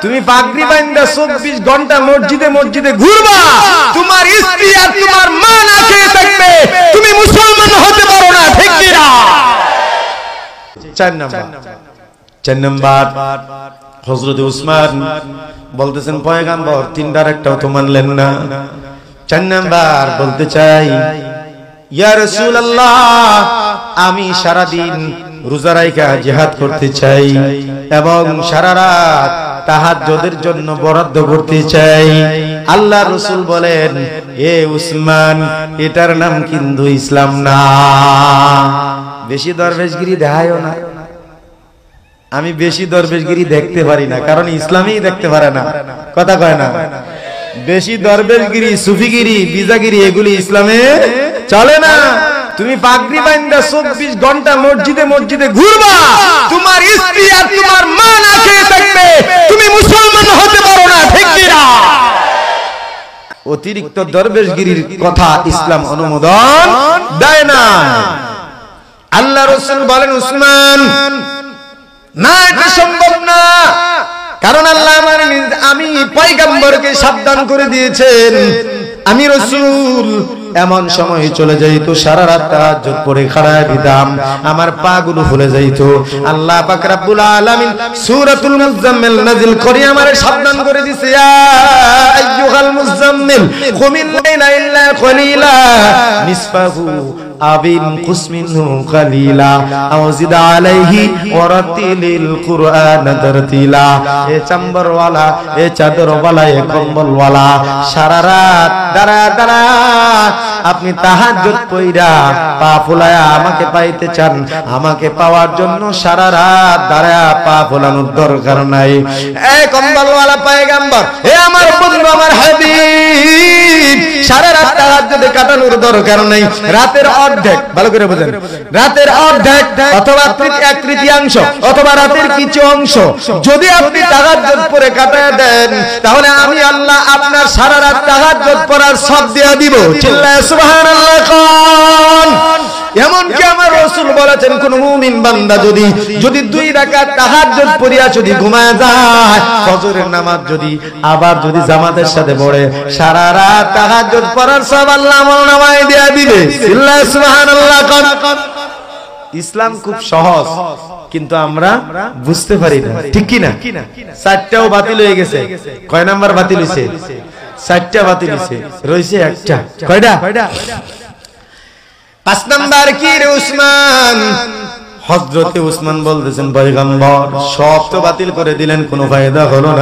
তুমি পাগড়ি বাঁধা 24 ঘন্টা মসজিদে মসজিদে ঘুরবা, তোমার স্ত্রী আর তোমার মা না খেয়ে থাকবে, তুমি মুসলমান হতে পারো না, ঠিক কি না? 4 নাম্বার হযরত উসমান বলতেছেন পয়গম্বর তিনটার একটাও তো মানলেন না। 4 নাম্বার বলতে চাই, ইয়া রাসূলুল্লাহ আমি সারা দিন রোজা রাখা জিহাদ করতে চাই এবং সারা রাত তাহাজ্জুদের জন্য বরাদ্দ করতে চাই। আল্লাহ রাসূল বলেন, এ উসমান এটার নাম কিন্তু ইসলাম না। বেশি দরবেশগিরি দেখায়ও না। আমি বেশি দরবেশগিরি দেখতে পারি না, কারণ ইসলামই দেখতে পারে না, কথা কয় না। বেশি দরবেশগিরি, সুফিগিরি, বিজাগিরি এগুলি ইসলামে চলে না। তুমি পাগড়ি বাঁধা 24 ঘন্টা মসজিদে মসজিদে ঘুরবা, তোমার স্ত্রী আর তোমার মা না খেয়ে থাকবে, তুমি মুসলমান হতে পারো না, ঠিক কি না? অতিরিক্ত দরবেশগিরির কথা ইসলাম অনুমোদন দেয় না। আল্লাহ রাসূল বলেন, উসমান না, এটা সম্ভব না, কারণ আল্লাহ আমি পয়গম্বরকে সাবধান করে দিয়েছেন। আমি রাসূল এমন সময় চলে যাইতো সারা রাত তাহাজ্জুদ পড়ে খাড়ায় দিতাম, আমার পা গুলো ফুলে যাইতো। আল্লাহ পাক রব্বুল আলামিন সূরাতুল মুজাম্মিল নাযিল করে আমারে সাবধান করে দিয়েছে, ইয়া আইয়ুহাল মুজাম্মিল কুমিল লাইলা ইল্লা কলিলা নিসফাহু আবিন কুসমিনহু কালিলা আও জিদ আলাইহি ওয়ারাতিলিল কুরআন তারতিলা। এ চাম্বরওয়ালা, এ চাদরওয়ালা, এ কম্বলওয়ালা, সারা রাত দাঁড়া দাঁড়া আপনি তাহাজ্জুদ পড়া পা ফুলায়া আমাকে পাইতে চান, আমাকে পাওয়ার জন্য সারা রাত দাঁড়া পা ফুলানোর দরকার নাই। এ কম্বলওয়ালা পয়গম্বর, হে আমার বন্ধু, আমার হাবিব, সারা রাত তাহাজ্জুদে কাটানোর দরকার নাই। রাতের অর্ধেক, ভালো করে বুঝেন, রাতের অর্ধেক অথবা 1/3 অথবা রাতের কিছু অংশ যদি আপনি তাহাজ্জুদ পড়ে কাটায় দেন, তাহলে আমি আল্লাহ আপনার সারা রাত তাহাজ্জুদ পড়ার সব দিয়ে দিব। চিল্লায় সুবহানাল্লাহ কোন। এমনকি আমার রাসূল বলেছেন, কোন মুমিন বান্দা যদি 2 রাকাত তাহাজ্জুদ পড়িয়া যদি ঘুমায় যায়, ফজরের নামাজ আবার যদি জামাতের সাথে পড়ে, সারা রাত তাহাজ্জুদ পড়ার সব আল্লাহ আমলনামায় দিয়ে দিবে। চিল্লায় সুবহানাল্লাহ কোন। ইসলাম খুব সহজ, কিন্তু আমরা বুঝতে পারি না, ঠিক কি না? 4টাও বাতিল হয়ে গেছে। কয় নাম্বার বাতিল হইছে? 4টা বাতিল হইছে, রইছে একটা। কয়টা? 5 নাম্বার কি রে উসমান? হযরতে উসমান বলতেছেন, পয়গম্বর সব তো বাতিল করে দিলেন, কোনো ফায়দা হলো না।